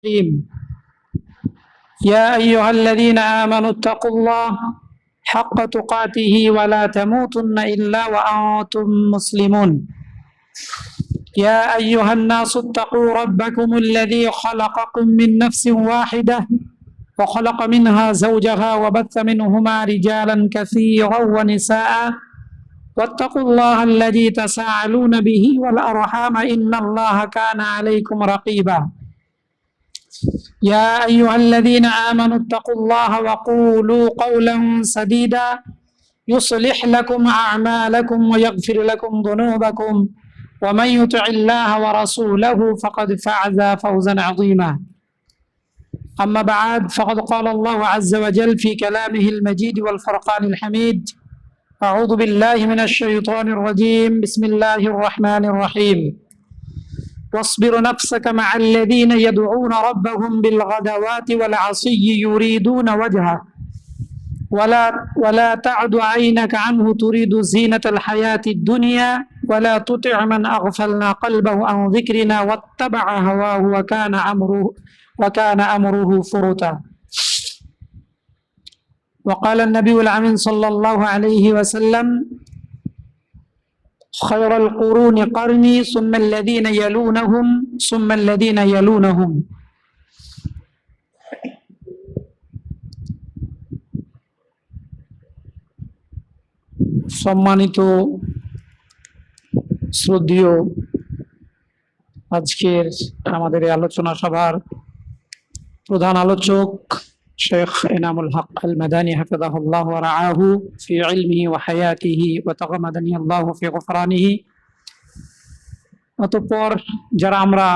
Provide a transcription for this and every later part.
الرحيم. يا أيها الذين آمنوا اتقوا الله حق تقاته ولا تموتن إلا وأنتم مسلمون. يا أيها الناس اتقوا ربكم الذي خلقكم من نفس واحدة وخلق منها زوجها وبث منهما رجالا كثيرا ونساء واتقوا الله الذي تساءلون به والأرحام إن الله كان عليكم رقيبا. يا أيها الذين آمنوا اتقوا الله وقولوا قولا سديدا يصلح لكم أعمالكم ويغفر لكم ذنوبكم ومن يطع الله ورسوله فقد فاز فوزا عظيما. أما بعد فقد قال الله عز وجل في كلامه المجيد والفرقان الحميد: أعوذ بالله من الشيطان الرجيم. بسم الله الرحمن الرحيم. واصبر نفسك مع الذين يدعون ربهم بالغدوات والعشي يريدون وجهه ولا تعد عينك عنه تريد زينة الحياة الدنيا ولا تطع من أغفلنا قلبه عن ذكرنا واتبع هواه وكان أمره فرطا. وقال النبي الأمين صلى الله عليه وسلم: خير القرون قرني ثم الذين يلونهم ثم الذين يلونهم. সম্মানিত শ্রদ্ধেয়, আজকের আমাদের এই আলোচনা সভার প্রধান আলোচক শেখ এনামুল হক আল মাদানী হাফিজাহুল্লাহ ওয়া রাআহু ফি ইলমিহি ওয়া হায়াতিহি ওয়া তাগাম্মাদানি আল্লাহু ফি গফরানিহি। অতঃপর যারা আমরা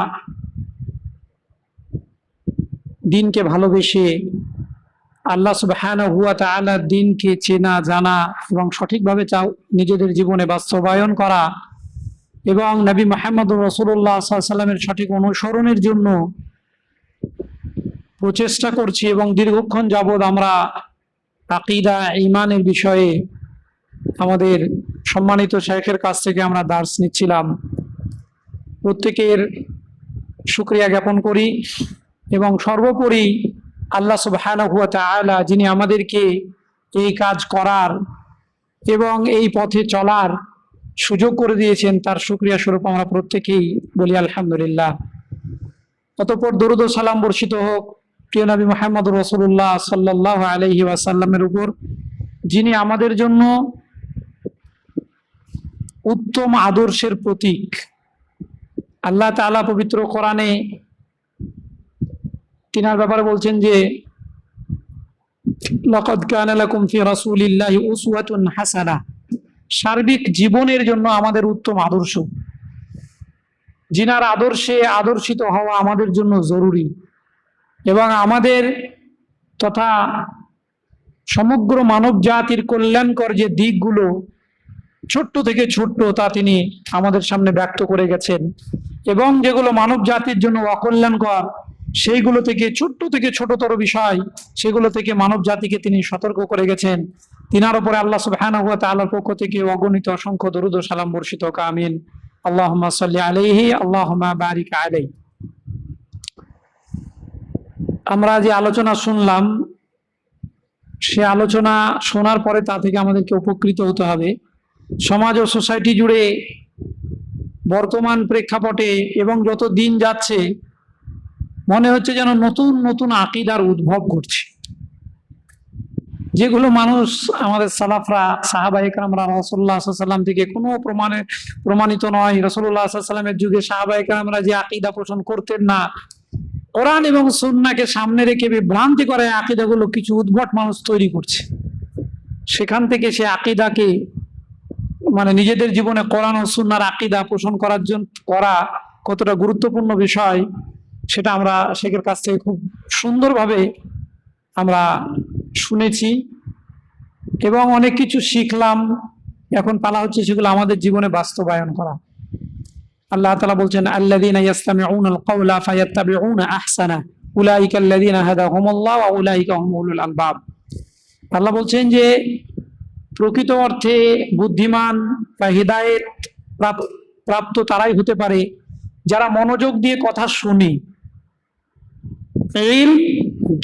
দিনকে ভালোবেসে আল্লাহ সুবহানাহু ওয়া তাআলার দিনকে চেনা জানা এবং সঠিকভাবে নিজেদের জীবনে বাস্তবায়ন করা এবং নবী মুহাম্মদুর রাসূলুল্লাহ সাল্লাল্লাহু আলাইহি ওয়াসাল্লামের সঠিক অনুসরণের জন্য প্রচেষ্টা করছি এবং দীর্ঘক্ষণ যাবৎ আমরা আকীদা ঈমানের বিষয়ে আমাদের সম্মানিত শাইখের কাছ থেকে আমরা দার্স নিচ্ছিলাম। প্রত্যেকের শুকরিয়া জ্ঞাপন করি এবং সর্বোপরি আল্লাহ সুবহানাহু ওয়া তাআলা যিনি আমাদেরকে এই কাজ করার এবং এই পথে চলার সুযোগ করে দিয়েছেন তার শুকরিয়া স্বরূপ আমরা প্রত্যেকেই বলি আলহামদুলিল্লাহ। অতঃপর দরুদ ও সালাম বর্ষিত হোক প্রিয় নবী মুহাম্মদ রাসূলুল্লাহ সাল্লাল্লাহু আলাইহি ওয়াসাল্লামের উপর, যিনি আমাদের জন্য উত্তম আদর্শের প্রতীক। আল্লাহ তাআলা পবিত্র কোরআনে তিনার ব্যাপারে বলছেন যে লাকাদ কানা লাকুম ফি রাসূলিল্লাহি উসওয়াতুন হাসানাহ, সার্বিক জীবনের জন্য আমাদের উত্তম আদর্শ, যিনার আদর্শে আদর্শিত হওয়া আমাদের জন্য জরুরি এবং আমাদের তথা সমগ্র মানব জাতির কল্যাণকর যে দিকগুলো ছোট্ট থেকে ছোট্ট তা তিনি আমাদের সামনে ব্যক্ত করে গেছেন এবং যেগুলো মানব জাতির জন্য অকল্যাণকর সেইগুলো থেকে ছোটতর বিষয় সেগুলো থেকে মানব জাতিকে তিনি সতর্ক করে গেছেন। তিনার উপরে আল্লাহ সুবহানাহু ওয়া তাআলার পক্ষ থেকে অগণিত অসংখ্য দরুদ ও সালাম বর্ষিত হোক, আমিন। আল্লাহুম্মা সাল্লি আলাইহি আল্লাহুম্মা বারিক আলাইহি। আমরা যে আলোচনা শুনলাম সে আলোচনা শোনার পরে তা থেকে আমাদেরকে উপকৃত হতে হবে। সমাজ ও সোসাইটি জুড়ে বর্তমান প্রেক্ষাপটে এবং যত দিন যাচ্ছে মনে হচ্ছে যেন নতুন নতুন আকীদার উদ্ভব ঘটছে, যেগুলো মানুষ আমাদের সালাফরা সাহাবায়ে কেরামরা রাসূলুল্লাহ সাল্লাল্লাহু আলাইহি ওয়াসাল্লাম থেকে কোনো প্রমাণিত নয়। রাসূলুল্লাহ সাল্লাল্লাহু আলাইহি ওয়াসাল্লামের যুগে সাহাবায়ে কেরামরা যে আকীদা পোষণ করতেন না, কোরআন এবং সুন্নাহকে সামনে রেখে বিভ্রান্তি করে আকীদাগুলো কিছু উদ্ভট মানুষ তৈরি করছে। সেখান থেকে সে আকীদাকে নিজেদের জীবনে কোরআন ও সুন্নাহর আকীদা পোষণ করার জন্য কতটা গুরুত্বপূর্ণ বিষয় সেটা আমরা শেখের কাছ থেকে খুব সুন্দরভাবে আমরা শুনেছি এবং অনেক কিছু শিখলাম। এখন পালা হচ্ছে সেগুলো আমাদের জীবনে বাস্তবায়ন করা। আল্লাহ তাআলা বলছেন, আল্লাযীনা ইয়াসতামিউনাল কাওলা ফায়াত্তাবিউনা আহসানা উলাইকাল্লাযীনা হাদাহুমুল্লাহ ওয়া উলাইকা হুম উলুল আলবাব। আল্লাহ বলছেন যে প্রকৃত অর্থে বুদ্ধিমান বা হিদায়েত প্রাপ্ত তারাই হতে পারে যারা মনোযোগ দিয়ে কথা শুনে ইলম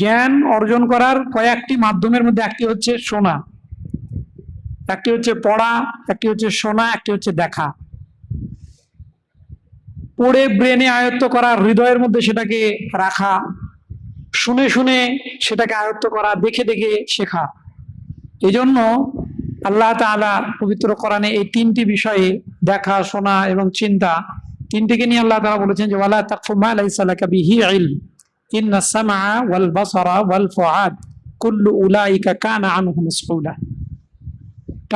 জ্ঞান অর্জন করার কয়েকটি মাধ্যমের মধ্যে একটি হচ্ছে শোনা, একটি হচ্ছে পড়া, একটি হচ্ছে শোনা, একটি হচ্ছে দেখা। পড়ে ব্রেনে আয়ত্ত করা, হৃদয়ের মধ্যে সেটাকে রাখা, শুনে শুনে সেটাকে আয়ত্ত করা, দেখে দেখে শেখা। এই জন্য আল্লাহ তাআলা পবিত্র কোরআনে এই তিনটি বিষয়ে, দেখা, শোনা এবং চিন্তা, তিনটিকে নিয়ে আল্লাহ তাআলা বলেছেন যে ওয়ালা তাকফু মা লাইসা লাকা বিহি ইলম ইন্নাস সামআ ওয়াল বাসারা ওয়াল ফুআদ কুল্লু উলাইকা কানা আনহু মাসউলা।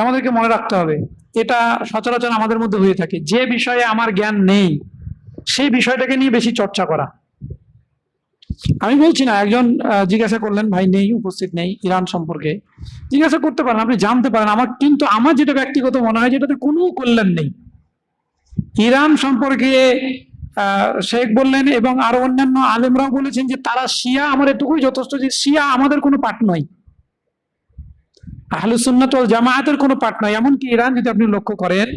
আমাদেরকে মনে রাখতে হবে, এটা সচরাচর আমাদের মধ্যে হয়ে থাকে, যে বিষয়ে আমার জ্ঞান নেই সেই বিষয়টাকে নিয়ে বেশি চর্চা করা। আমি বলছি না, একজন জিজ্ঞাসা করলেন, ভাই নেই, উপস্থিত নেই, ইরান সম্পর্কে জিজ্ঞাসা করতে পারেন, আপনি জানতে পারেন। কিন্তু আমার যেটা ব্যক্তিগত মনে হয়, যেটাতে কোনো কল্যাণ নেই। ইরান সম্পর্কে শেখ বললেন এবং আরো অন্যান্য আলেমরাও বলেছেন যে তারা শিয়া, আমার এটুকুই যথেষ্ট যে শিয়া আমাদের কোনো পার্ট নয়, আহলুস সুন্নাত ওয়াল জামায়াতের কোনো পার্ট নয়। এমনকি ইরান যদি আপনি লক্ষ্য করেন,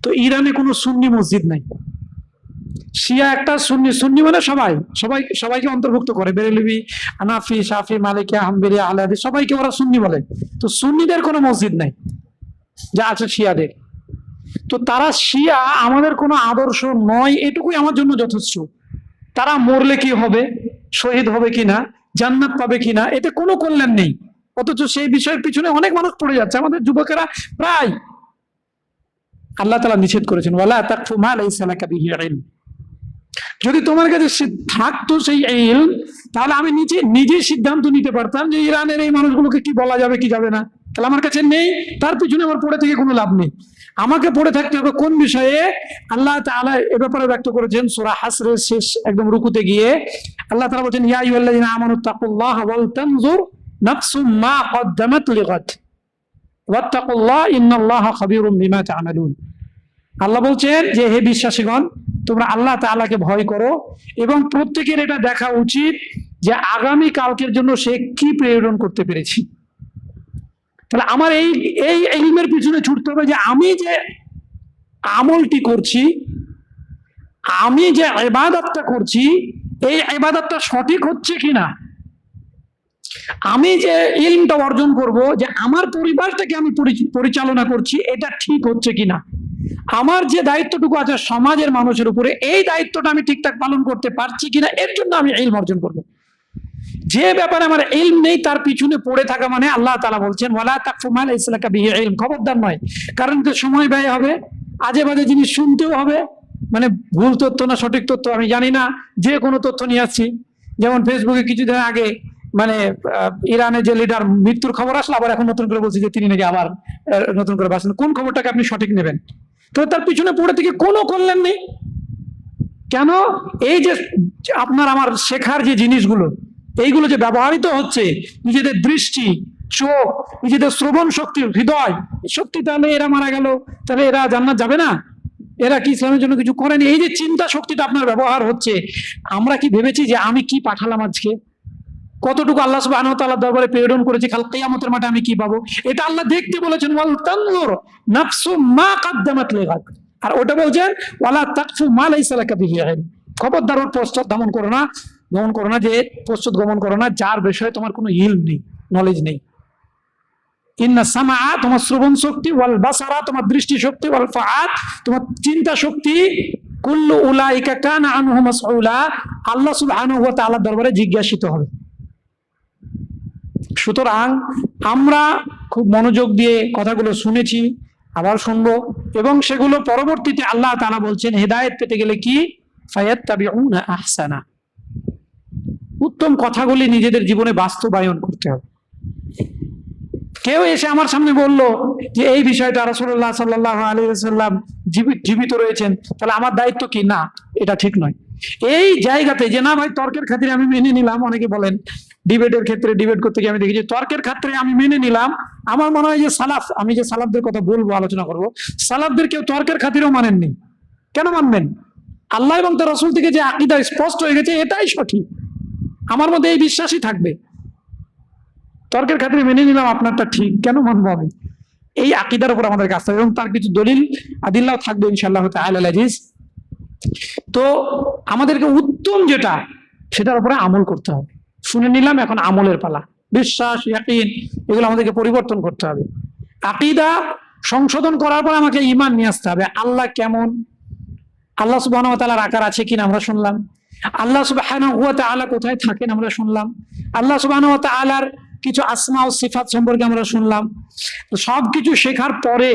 তো ইরানে কোনো সুন্নি মসজিদ নাই। শিয়া একটা, সুন্নি, সুন্নি মানে সবাইকে অন্তর্ভুক্ত করে, বেরেলভি, হানাফি, শাফি, মালিকি, হাম্বলি, আহলে হাদিস, সবাইকে ওরা সুন্নি বলে। তো সুন্নিদের কোনো মসজিদ নাই, যা আছে শিয়াদের। তো তারা শিয়া আমাদের কোনো আদর্শ নয়, এটুকুই আমার জন্য যথেষ্ট। তারা মরলে কি হবে, শহীদ হবে কিনা, জান্নাত পাবে কিনা, এতে কোনো কল্যাণ নেই। অথচ সেই বিষয়ের পিছনে অনেক মানুষ পড়ে যাচ্ছে, আমাদের যুবকেরা প্রায়। আল্লাহ তাআলা নিষেধ করেছেন ওয়ালা তাকফু মা লাইসা লাকা বিহি ইলম। যদি তোমার কাছে থাকতো সেই ইলম, তাহলে আমি নিজে সিদ্ধান্ত নিতে পারতাম যে ইরানের এই মানুষগুলোকে কি বলা যাবে কি যাবে না। তাহলে আমার কাছে নেই, তার পিছনে আমার পড়ে থেকে কোনো লাভ নেই। আমাকে পড়ে থাকতে হবে কোন বিষয়ে? আল্লাহ তাআলা এ ব্যাপারে ব্যক্ত করেছেন সূরা হাসরের শেষ একদম রুকুতে গিয়ে। আল্লাহ তাআলা বলেছেন ইয়া আইয়ুহাল্লাযীনা আমানু তাকুল্লাহা ওয়াল তানজুর নাফসুম মা কদ্দামাত লিগাদ ওয়াত্তাকুল্লাহ ইন্নাল্লাহা খাবীরুম বিমা তা'মালুন। আল্লাহ বলছেন যে হে বিশ্বাসীগণ, তোমরা আল্লাহ তাআলাকে ভয় করো এবং প্রত্যেকের এটা দেখা উচিত যে আগামী কালকের জন্য সে কি প্রেরণ করতে পেরেছি। তাহলে আমার এই ইলমের পিছনে ছুটতে হবে যে আমি যে আমলটি করছি, আমি যে ইবাদতটা করছি, এই ইবাদতটা সঠিক হচ্ছে কিনা। আমি যে ইলমটা অর্জন করব, যে আমার পরিবারটাকে আমি পরিচালনা করছি, এটা ঠিক হচ্ছে কিনা। আমার যে দায়িত্বটুকু আছে সমাজের মানুষের উপরে, এই দায়িত্বটা আমি ঠিকঠাক পালন করতে পারছি কিনা, এর জন্য আমি ইলম অর্জন করব। যে ব্যাপারে আমার ইলম নেই তার পিছনে পড়ে থাকা মানে আল্লাহ তাআলা বলছেন ওয়ালা তাকফু মা লাইসা লাকা বিহি ইলম, খবরদার নয়। কারণ তো সময় ব্যয় হবে, আজে বাজে জিনিস শুনতেও হবে, মানে ভুল তথ্য না সঠিক তথ্য আমি জানি না, যে কোনো তথ্য নিয়ে আসছি। যেমন ফেসবুকে কিছুদিন আগে মানে ইরানের যে লিডার মৃত্যুর খবর আসলো, আবার এখন নতুন করে বলছে যে তিনি নাকি আবার নতুন করে বাঁচলেন। কোন খবরটাকে আপনি সঠিক নেবেন? তো তার পিছনে পড়ে থেকে কোনো কল্যাণ নেই। কেন? এই যে আপনার আমার শেখার যে জিনিসগুলো, এইগুলো যে ব্যবহৃত হচ্ছে, নিজেদের দৃষ্টি, চোখ, নিজেদের শ্রবণ শক্তি, হৃদয় শক্তি, তাহলে এরা মারা গেল, তাহলে এরা জান্নাত যাবে না? এরা কি ইসলামের জন্য কিছু করেনি? এই যে চিন্তা শক্তিটা আপনার ব্যবহার হচ্ছে, আমরা কি ভেবেছি যে আমি কি পাঠালাম আজকে, কতটুকু আল্লাহ সুবহানাহু ওয়া তাআলার দরবারে প্রেরণ করেছি, কাল কিয়ামতের মাঠে আমি কি পাবো, এটা আল্লাহ দেখতে বলেছেন ওয়াল তানজুর নাফসুম মা কদ্দামাত লিগাদ। আর ওটা বলছেন ওয়ালা তাকফু মা লাইসা লাকা বিহি ইলম। খবরদার ওর পশ্চাৎ গমন করো না, যার বিষয়ে তোমার কোনো ইলম নেই, নলেজ নেই। ইন্না সামআ, তোমার শ্রবণ শক্তি, ওয়াল বাসারা, তোমার দৃষ্টি শক্তি, ওয়াল ফুআদ, তোমার চিন্তা শক্তি, কুল্লু উলাইকা কানা আনহু মাসউলা, আল্লাহ সুবহানাহু ওয়া তাআলার দরবারে জিজ্ঞাসিত হবে। সুতরাং আমরা খুব মনোযোগ দিয়ে কথাগুলো শুনেছি, আবার শুনবো, এবং সেগুলো পরবর্তীতে আল্লাহ তাআলা বলছেন হেদায়েত পেতে গেলে কি ফায়াত্তাবিউনা আহসানা, উত্তম কথাগুলি নিজেদের জীবনে বাস্তবায়ন করতে হবে। কেউ এসে আমার সামনে বললো যে এই বিষয়টা রাসূলুল্লাহ সাল্লাল্লাহু আলাইহি ওয়াসাল্লাম জীবিত রয়েছেন, তাহলে আমার দায়িত্ব কি? না, এটা ঠিক নয়। এই জায়গাতে যে না ভাই তর্কের খাতিরে আমি মেনে নিলাম, অনেকে বলেন ডিবেটের ক্ষেত্রে, ডিবেট করতে গিয়ে আমি দেখি যে তর্কের ক্ষেত্রে আমি মেনে নিলাম। আমার মনে হয় যে সালাফ, আমি যে সালাফদের কথা বলবো, আলোচনা করবো, সালাফদের কেউ তর্কের খাতিরেও মানেননি। কেন মানবেন? আল্লাহ এবং তার রাসূল থেকে যে আকীদা স্পষ্ট হয়ে গেছে, এটাই সঠিক, আমার মধ্যে এই বিশ্বাসই থাকবে। তর্কের খাতিরে মেনে নিলাম আপনারটা ঠিক, কেন মানবো আমি? এই আকীদার উপর আমাদের কাজ থাকবে এবং তার কিছু দলিল আদিল্লাহ থাকবে ইনশাআল্লাহ তাআলা আজিজ। তো আমাদেরকে উত্তম যেটা, সেটার উপরে আমল করতে হবে। শুনে নিলাম, এখন আমলের পালা। বিশ্বাস, ইয়াকিন, এগুলো আমাদেরকে পরিবর্তন করতে হবে। আকীদা সংশোধন করার পর আমাকে ঈমান নিয়ে আসতে হবে। আল্লাহ কেমন, আল্লাহ সুবহানাহু ওয়া তাআলার আকার আছে কিনা আমরা শুনলাম। আল্লাহ সুবহানাহু ওয়া তাআলা কোথায় থাকেন আমরা শুনলাম। আল্লাহ সুবহানাহু ওয়া তাআলার কিছু আসমা ও সিফাত সম্পর্কে আমরা শুনলাম। তো সবকিছু শেখার পরে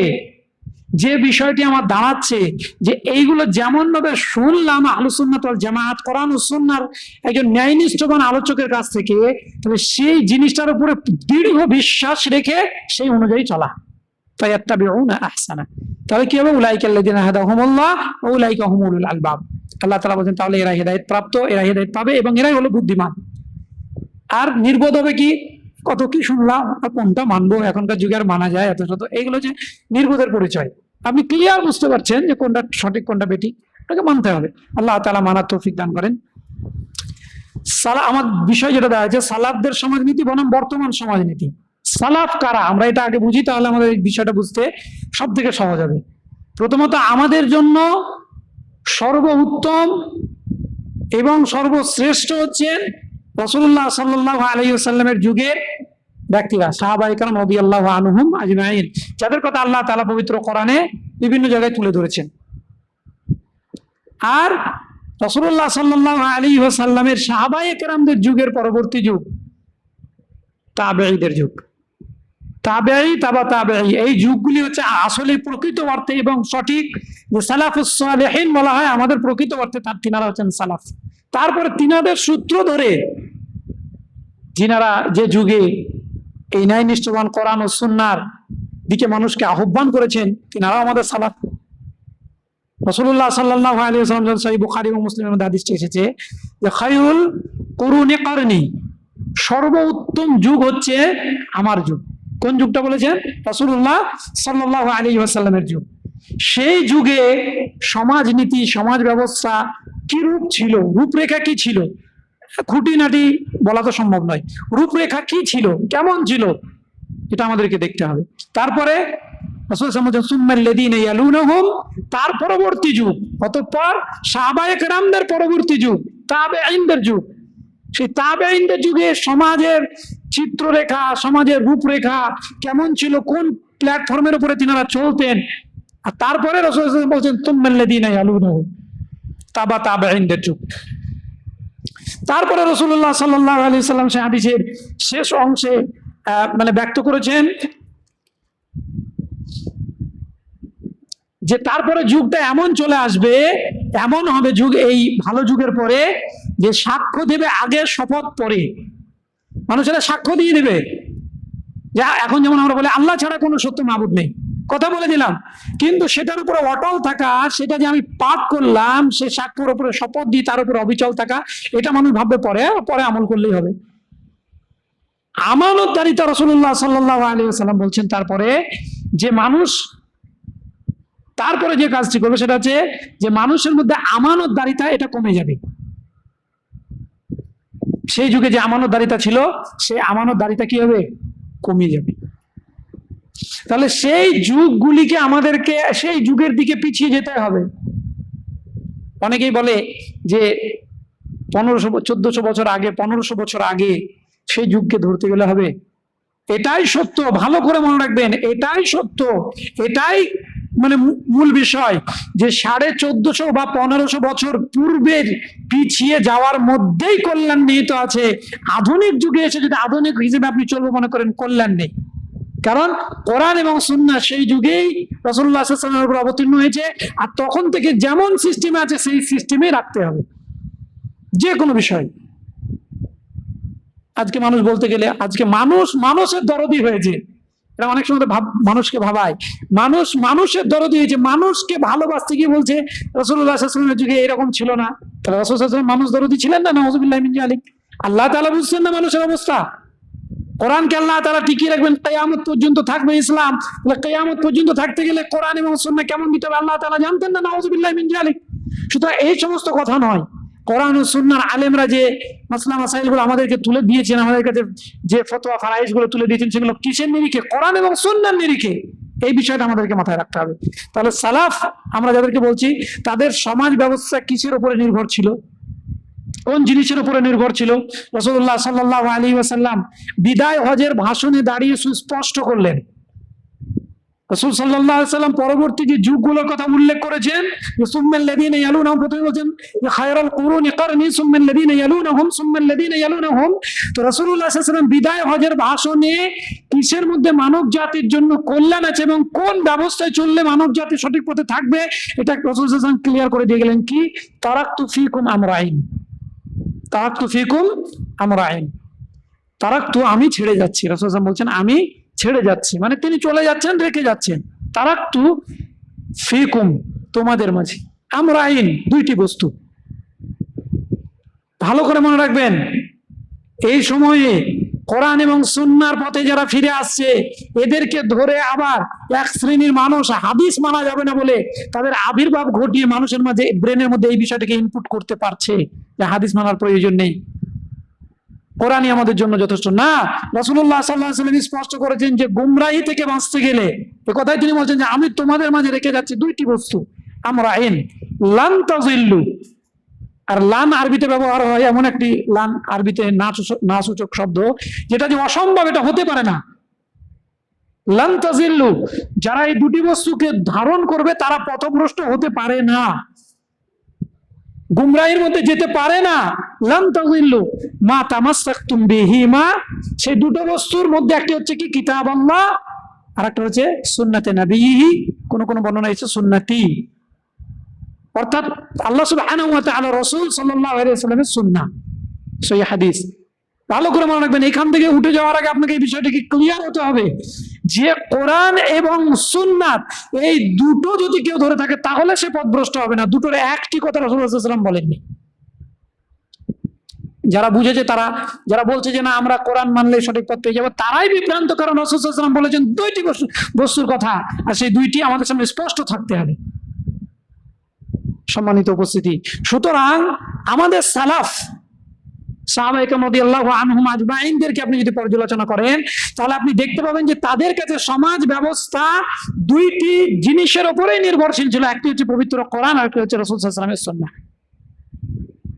যে বিষয়টি আমার দাঁড়াচ্ছে যে এইগুলো যেমন ভাবে শুনলাম আহলুস সুন্নাত ওয়াল জামাত, কোরআন ও সুন্নাহর একজন ন্যায়নিষ্ঠবান আলোচকের কাছ থেকে, তবে সেই জিনিসটার উপরে দৃঢ় বিশ্বাস রেখে সেই অনুযায়ী চলা। ফায়াত্তাবিউনা আহসানা, তাহলে কি হবে? উলাইকাল্লাযিনা হাদাহুমুল্লাহ ওয়া উলাইকা হুমুল আলবাব। আল্লাহ তাআলা বলেন তাহলে এরা হেদায়েত প্রাপ্ত, এরা হেদায়েত পাবে এবং এরাই হলো বুদ্ধিমান। আর নির্বোধ হবে কি? কত কি শুনলাম আর কোনটা মানবো, এখনকার যুগে আর মানা যায় এত শত, এগুলো যে নির্বোধের পরিচয়। আপনি ক্লিয়ার বুঝতে পারছেন যে কোনটা সঠিক কোনটা বেঠিক, ওটাকে মানতে হবে। আল্লাহ তাআলা মানার তৌফিক দান করেন। আমার বিষয় যেটা দেওয়া হয়েছে সালাফদের সমাজনীতি বনাম বর্তমান সমাজনীতি। সালাফ কারা আমরা এটা আগে বুঝি, তাহলে আমাদের এই বিষয়টা বুঝতে সব থেকে সহজ হবে। প্রথমত আমাদের জন্য সর্বোত্তম এবং সর্বশ্রেষ্ঠ হচ্ছেন রাসূলুল্লাহ সাল্লাল্লাহু আলাইহি ওয়াসাল্লামের যুগের ব্যক্তিরা, সাহাবায়ে কেরাম রাদিয়াল্লাহু আনহুম আজমাইন, যাদের কথা আল্লাহ তাআলা পবিত্র কোরআনে বিভিন্ন জায়গায় তুলে ধরেছেন। আর রাসূলুল্লাহ সাল্লাল্লাহু আলাইহি ওয়াসাল্লামের সাহাবায়ে কেরামদের যুগের পরবর্তী যুগ তাবেঈদের যুগ। তাবেঈ, তাবা তাবেঈ, এই যুগগুলি হচ্ছে আসলে প্রকৃত অর্থে এবং সঠিক যে সালাফুস সালেহিন বলা হয়, আমাদের প্রকৃত অর্থে তার তিনারা হচ্ছেন সালাফ। তারপরে তিনাদের সূত্র ধরে যিনারা যে যুগে এই ন্যায়নিষ্ঠবান কোরআন ও সুন্নাহর দিকে মানুষকে আহ্বান করেছেন, তিনারাও আমাদের সালাফ। রাসূলুল্লাহ সাল্লাল্লাহু আলাইহি ওয়াসাল্লাম সহিহ বুখারী এবং মুসলিমের মধ্যে হাদিসটি এসেছে যে খায়রুল কুরুনি করনি, সর্বোত্তম যুগ হচ্ছে আমার যুগ। কোন যুগটা বলেছেন? রাসূলুল্লাহ সাল্লাল্লাহু আলাইহি ওয়াসাল্লামের যুগ। সেই যুগে সমাজনীতি, সমাজ ব্যবস্থা কি রূপ ছিল, রূপরেখা কি ছিল, খুঁটিনাটি বলা তো সম্ভব নয়। রূপরেখা কি ছিল, কেমন ছিল, এটা আমাদেরকে দেখতে হবে। তারপরে রাসূল সাল্লাল্লাহু আলাইহি ওয়াসাল্লাম সুম্মাল্লাযীনা ইয়ালুনহুম, তার পরবর্তী যুগ, অতঃপর সাহাবায়ে কেরামদের পরবর্তী যুগ, তাবেঈনদের যুগ। সেই তাবেঈনদের যুগে সমাজের চিত্ররেখা, সমাজের রূপরেখা কেমন ছিল, কোন প্ল্যাটফর্মের উপরে তিনারা চলতেন। আর তারপরে রাসূল সাল্লাল্লাহু আলাইহি ওয়াসাল্লাম বলছেন সুম্মাল্লাযীনা ইয়ালুনহুম, তাবেঈনদের যুগ। তারপরে রাসূলুল্লাহ সাল্লাল্লাহু আলাইহি ওয়াসাল্লাম সেই হাদিসের শেষ অংশে মানে ব্যক্ত করেছেন যে তারপরে যুগটা এমন চলে আসবে, এমন হবে যুগ এই ভালো যুগের পরে যে সাক্ষ্য দেবে আগে শপথ পরে। মানুষেরা সাক্ষ্য দিয়ে দিবে যে এখন যেমন আমরা বলি আল্লাহ ছাড়া কোনো সত্য মাবুদ নেই, কথা বলে দিলাম, কিন্তু সেটার উপরে অটল থাকা, সেটা যে আমি পাঠ করলাম, সে সাক্ষ্যের উপরে শপথ দিয়ে তার উপরে অবিচল থাকা, এটা মানুষ ভাববে পরে, পরে আমল করলেই হবে। আমানতদারিতা রাসূলুল্লাহ সাল্লাল্লাহু আলাইহি ওয়াসাল্লাম বলছেন তারপরে যে মানুষ তারপরে যে কাজটি করবে সেটা হচ্ছে যে মানুষের মধ্যে আমানতদারিতা এটা কমে যাবে। সেই যুগে যে আমানতদারিতা ছিল, সেই আমানতদারিতা কি হবে? কমে যাবে। তাহলে সেই যুগগুলিকে আমাদেরকে সেই যুগের দিকে পিছিয়ে যেতে হবে। অনেকেই বলে যে 1400 বছর আগে, 1500 বছর আগে সেই যুগকে ধরতে গেলে হবে। এটাই সত্য, ভালো করে মনে রাখবেন, এটাই সত্য, এটাই মানে মূল বিষয় যে 1450 বা 1500 বছর পূর্বের পিছিয়ে যাওয়ার মধ্যেই কল্যাণ নিহিত আছে। আধুনিক যুগে এসে যদি আধুনিক হিসেবে আপনি চলবে মনে করেন, কল্যাণ নেই। কারণ কোরআন এবং সুন্নাহ সেই যুগেই রাসূলুল্লাহ সাল্লাল্লাহু আলাইহি ওয়াসাল্লামের উপর অবতীর্ণ হয়েছে, আর তখন থেকে যেমন সিস্টেমে আছে সেই সিস্টেমে রাখতে হবে যে কোনো বিষয়। আজকে মানুষ বলতে গেলে, আজকে মানুষের দরদি হয়েছে, এটা অনেক সময় মানুষকে ভাবায়, মানুষের দরদি হয়েছে, মানুষকে ভালোবাসতে গিয়ে বলছে রাসূলুল্লাহ সাল্লাল্লাহু আলাইহি ওয়াসাল্লামের যুগে এরকম ছিল না। তাহলে রাসূল সাল্লাল্লাহু আলাইহি ওয়াসাল্লাম মানুষ দরদি ছিলেন না? নাউযুবিল্লাহি মিন যালিক। আল্লাহ তাআলা বুঝছেন না মানুষের অবস্থা? কোরআনকে আল্লাহ তাআলা টিকিয়ে রাখবেন, কিয়ামত পর্যন্ত থাকবে ইসলাম। কিয়ামত পর্যন্ত থাকতে গেলে কোরআন এবং সুন্নাহ কেমন দিতে হবে আল্লাহ তাআলা জানতেন না? নাউযুবিল্লাহি মিন যালিক। সুতরাং এই সমস্ত কথা নয়, কোরআন ও সুন্নাহর আলেমরা যে মাসলা মাসাইলগুলো আমাদেরকে তুলে দিয়েছেন, আমাদের কাছে যে ফতোয়া ফারাইজগুলো তুলে দিয়েছেন, সেগুলো কিসের নিরিখে? কোরআন এবং সুন্নাহর নিরিখে। এই বিষয়টা আমাদেরকে মাথায় রাখতে হবে। তাহলে সালাফ আমরা যাদেরকে বলছি, তাদের সমাজ ব্যবস্থা কিসের উপরে নির্ভর ছিল? কোন জিনিসের উপরে নির্ভর ছিল? রাসূলুল্লাহ সাল্লাল্লাহু আলাইহি ওয়াসাল্লাম বিদায় হজের ভাষণে দাঁড়িয়ে সুস্পষ্ট করলেন। রাসূল সাল্লাল্লাহু আলাইহি ওয়াসাল্লাম পরবর্তী যে যুগগুলোর কথা উল্লেখ করেছেন, সুম্মাল্লাযীনা ইয়ালুনাহুম, প্রথমে বলেছেন যে খায়রাল কুরুনি কারনি সুম্মাল্লাযীনা ইয়ালুনাহুম সুম্মাল্লাযীনা ইয়ালুনাহুম। তো রাসূলুল্লাহ সাল্লাল্লাহু আলাইহি ওয়াসাল্লাম বিদায় হজের ভাষণে কিসের মধ্যে মানব জাতির জন্য কল্যাণ আছে এবং কোন ব্যবস্থায় চললে মানব জাতি সঠিক পথে থাকবে, এটা রাসূল সাল্লাল্লাহু আলাইহি ওয়াসাল্লাম ক্লিয়ার করে দিয়ে গেলেন। কি? তারাকতু ফীকুম আমরাইন, তারাকতু ফীকুম আমরাইন, তারাকতু, আমি ছেড়ে যাচ্ছি। রাসূল সাল্লাল্লাহু আলাইহি ওয়াসাল্লাম বলছেন আমি ছেড়ে যাচ্ছি, মানে তিনি চলে যাচ্ছেন, রেখে যাচ্ছেন। তারাকতু ফীকুম, তোমাদের মাঝে, আমরাইন, দুইটি বস্তু। ভালো করে মনে রাখবেন, এই সময়ে কোরআন এবং সুন্নাহর পথে যারা ফিরে আসছে, এদেরকে ধরে আবার এক শ্রেণীর মানুষ হাদিস মানা যাবে না বলে তাদের আবির্ভাব ঘটিয়ে মানুষের মাঝে, ব্রেনের মধ্যে এই বিষয়টাকে ইনপুট করতে পারছে যে হাদিস মানার প্রয়োজন নেই, কোরআনই আমাদের জন্য যথেষ্ট। না, রাসূলুল্লাহ সাল্লাল্লাহু আলাইহি ওয়াসাল্লাম স্পষ্ট করেছেন যে গুমরাহি থেকে বাঁচতে গেলে, এ কথাই তিনি বলছেন যে আমি তোমাদের মাঝে রেখে যাচ্ছি দুইটি বস্তু, আমরাইন, লান তাযিল্লু। আর লান আরবিতে ব্যবহার হয় এমন একটি, লান আরবিতে না সূচক শব্দ, যেটা যে অসম্ভব, এটা হতে পারে না। লান তাযিল্লু, যারা এই দুটি বস্তুকে ধারণ করবে তারা পথভ্রষ্ট হতে পারে না, গুমরাহির মধ্যে যেতে পারে না। লান তাযিল্লু মা তামাসসাকতুম বিহিমা, সেই দুটো বস্তুর মধ্যে একটি হচ্ছে কি কিতাবাল্লাহ, আর একটা হচ্ছে সুন্নাতে নবীহি, কোন কোন বর্ণনা এসেছে সুন্নতি, অর্থাৎ আল্লাহ সুবহানাহু ওয়া তাআলা রাসূল সাল্লাল্লাহু আলাইহি ওয়াসাল্লামের সুন্নাহ, সহিহ হাদিস। ভালো করে মনে রাখবেন, এখান থেকে উঠে যাওয়ার আগে আপনাকে এই বিষয়টিকে ক্লিয়ার হতে হবে যে কোরআন এবং সুন্নাত এই দুটো যদি কেউ ধরে থাকে তাহলে সে পথভ্রষ্ট হবে না। দুটোর একটি কথা রাসূলুল্লাহ সাল্লাল্লাহু আলাইহি ওয়াসাল্লাম বলেননি। যারা বুঝেছে, তারা যারা বলছে যে না আমরা কোরআন মানলে সঠিক পথ পেয়ে যাবো, তারাই বিভ্রান্ত, কারণ রাসূল সাল্লাল্লাহু আলাইহি ওয়াসাল্লাম বলেছেন দুইটি বস্তুর কথা, আর সেই দুইটি আমাদের সামনে স্পষ্ট থাকতে হবে। সম্মানিত উপস্থিতি, সুতরাং আমাদের সালাফ সাহাবায়ে কেরাম রাদিয়াল্লাহু আনহুম আজমাইনদেরকে আপনি যদি পর্যালোচনা করেন, তাহলে আপনি দেখতে পাবেন যে তাদের কাছে সমাজ ব্যবস্থা দুইটি জিনিসের উপরেই নির্ভরশীল ছিল। একটি হচ্ছে পবিত্র কোরআন, আর একটি হচ্ছে রাসূল সাল্লাল্লাহু আলাইহি ওয়াসাল্লামের সুন্নাহ।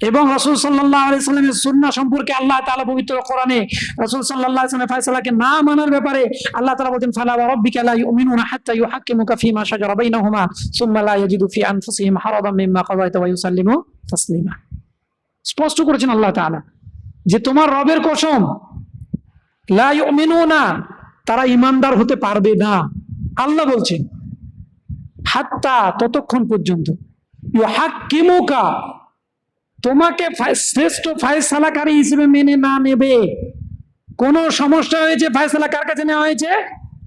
এবং রাসূল সাল্লাল্লাহু আলাইহি ওয়াসাল্লামের সুন্নাহ সম্পর্কে আল্লাহ তাআলা পবিত্র কোরআনে রাসূল সাল্লাল্লাহু আলাইহি ওয়াসাল্লামের ফয়সালাকে না মানার ব্যাপারে আল্লাহ তাআলা বলেন, ফালা ওয়া রাব্বিকা লা ইউমিনুনা হাত্তা ইউহাক্কিমুকা ফীমা শাজারা বাইনাহুমা সুম্মা লা ইয়াজিদু ফি আনফুসিহিম হারাদাম মিম্মা কাযাইতা ওয়া ইউসাল্লিমু তাসলিমা। স্পষ্ট করেছেন আল্লাহ তাআলা যে তোমার রবের কসম, লা ইউমিনুনা, তারা ঈমানদার হতে পারবে না। আল্লাহ বলছেন হাত্তা, ততক্ষণ পর্যন্ত, ইউহাক্কিমুকা, তোমাকে শ্রেষ্ঠ ফয়সালাকারী হিসেবে মেনে না নেবে। কোন সমস্যা হয়েছে, ফয়সালা কার কাছে নেওয়া হয়েছে?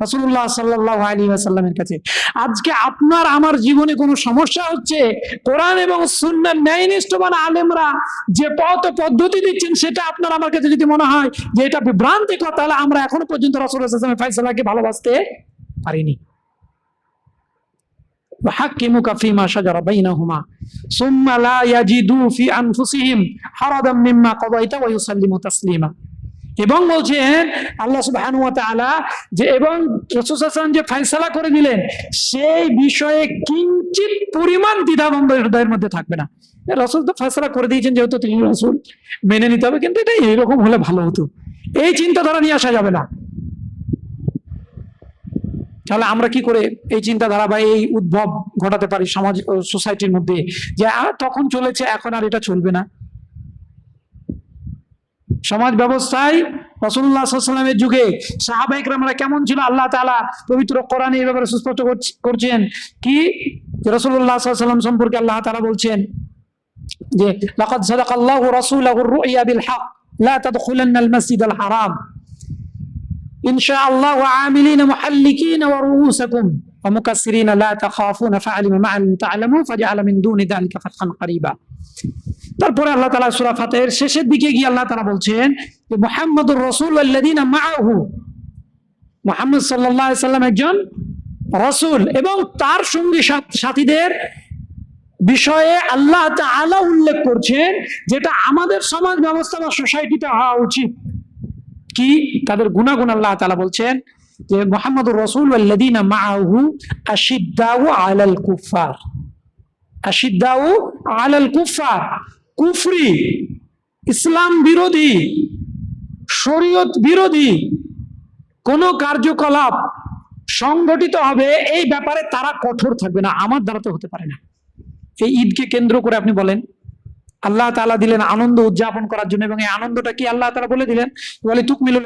রাসূলুল্লাহ সাল্লাল্লাহু আলাইহি ওয়াসাল্লামের কাছে। আজকে আপনার আমার জীবনে কোনো সমস্যা হচ্ছে, কোরআন এবং সুন্নাহর ন্যায়নিষ্ঠবান আলেমরা যে পথ পদ্ধতি দিচ্ছেন সেটা আপনার আমার কাছে যদি মনে হয় যে এটা বিভ্রান্তিকর, তাহলে আমরা এখনো পর্যন্ত রাসূলুল্লাহ সাল্লাল্লাহু আলাইহি ওয়াসাল্লামের ফয়সালাকে ভালোবাসতে পারিনি। وحكموك فيما شجر بينهما ثم لا يجدوا في أنفسهم حرجا مما قضيت ويسلموا تسليما। এবং বলছেন আল্লাহ সুবহানাহু ওয়া তাআলা যে এবং রাসূল সাল্লাল্লাহু আলাইহি ওয়াসাল্লাম যে ফয়সালা করে দিলেন সেই বিষয়ে কিঞ্চিত পরিমাণ দ্বিধাদ্বন্দ্ব হৃদয়ের মধ্যে থাকবে না। রাসূল তো ফয়সালা করে দিয়েছেন, যেহেতু তিনি রাসূল, মেনে নিতে হবে, কিন্তু এটা এরকম হলে ভালো হতো, এই চিন্তাধারা নিয়ে আসা যাবে না। তাহলে আমরা কি করে এই চিন্তাধারা বা এই উদ্ভব ঘটাতে পারি সমাজ, সোসাইটির মধ্যে, যে তখন চলেছে এখন আর এটা চলবে না। সমাজ ব্যবস্থায় রাসূলুল্লাহ সাল্লাল্লাহু আলাইহি ওয়াসাল্লামের যুগে সাহাবায়ে কেরামরা কেমন ছিল, আল্লাহ তাআলা পবিত্র কোরআনে এই ব্যাপারে সুস্পষ্ট করছেন। কি রাসূলুল্লাহ সাল্লাল্লাহু আলাইহি ওয়াসাল্লাম সম্পর্কে আল্লাহ তাআলা বলছেন যে লাকাদ সাদাকাল্লাহু রাসূলাহুর রুইয়া বিল হক লা তাদখুলান্নাল মাসজিদাল হারাম ইনশাআল্লাহ ওয়া আমিলিনা মুহাল্লিকিনা ওয়া রুউসাকুম ওয়া মুকাসসিরিনা লা তাখাফুনা ফাআলিমা মা lam ta'lamu ফাজআলা মিন দুনি যালিকা ফাতহান কারীবা। তারপরে আল্লাহ তাআলা সূরা ফাতিহার শেষের দিকে গিয়ে আল্লাহ তাআলা বলছেন যে মুহাম্মাদুর রাসূল ওয়াল্লাযিনা মাআহু, মুহাম্মদ সাল্লাল্লাহু আলাইহি ওয়াসাল্লাম একজন রাসূল এবং তার সঙ্গী সাথীদের বিষয়ে আল্লাহ তাআলা উল্লেখ করছেন, যেটা আমাদের সমাজ ব্যবস্থা বা সোসাইটিতে হওয়া উচিত। কি তাদের গুনাহগুণ আল্লাহ তাআলা বলছেন যে মুহাম্মাদুর রাসূল ওয়াল্লাযিনা মাআহু আশিদ্দাউ আলাল কুফার, আশিদ্দাউ আলাল কুফার, কুফরি ইসলাম বিরোধী, শরীয়ত বিরোধী কোন কার্যকলাপ সংগঠিত হবে এই ব্যাপারে তারা কঠোর থাকবে না। আমার দ্বারা তো হতে পারে না। এই ঈদকে কেন্দ্র করে আপনি বলেন, আল্লাহ তাআলা দিলেন আনন্দ উদযাপন করার জন্য, এবং এই আনন্দটা কি আল্লাহ তাআলা বলে দিলেন, বলে তুকমিলুল